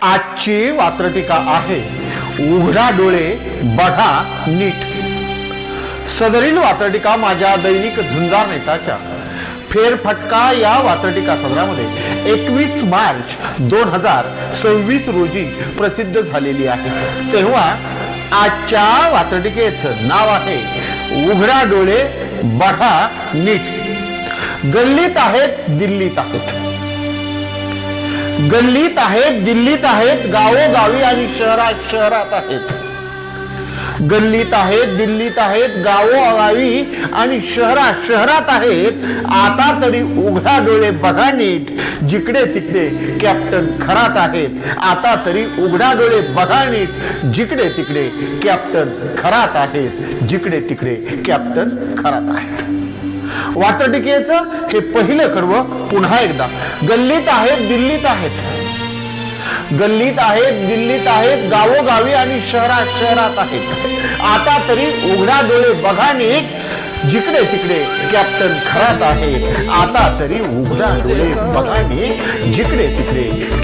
आजची वात्रटिका आहे उघडा डोळे बघा नीट। सदरील वात्रटिका माझ्या दैनिक झुंजार नेताच्या फेरफटका या वात्रटिका सदरामध्ये 21 मार्च 2026 रोजी प्रसिद्ध झालेली आहे। तेव्हा आजच्या वात्रटिकेचं नाव आहे उघडा डोळे बघा नीट। गल्लीत आहेत दिल्लीत आहेत, गल्लीत आहेत दिल्लीत आहेत, गावोगावी आणि शहरात शहरात आहेत। गल्लीत आहेत दिल्लीत आहेत, गावोगावी आणि शहरात शहरात आहेत। आता तरी उघडा डोळे बघा नीट, जिकडे तिकडे कॅप्टन खरात आहेत। आता तरी उघडा डोळे बघा नीट, जिकडे तिकडे कॅप्टन खरात आहेत, जिकडे तिकडे कॅप्टन खरात आहेत। वात्रटिकेचं हे पहिलं कडवं पुन्हा एकदा। गल्लीत आहेत दिल्लीत आहेत, गल्लीत आहेत दिल्लीत आहेत, गावोगावी आणि शहरात शहरात आहेत। आता तरी उघडा डोळे बघा नीट, जिकडे तिकडे कॅप्टन खरात आहेत। आता तरी उघडा डोळे बघा नीट, जिकडे तिकडे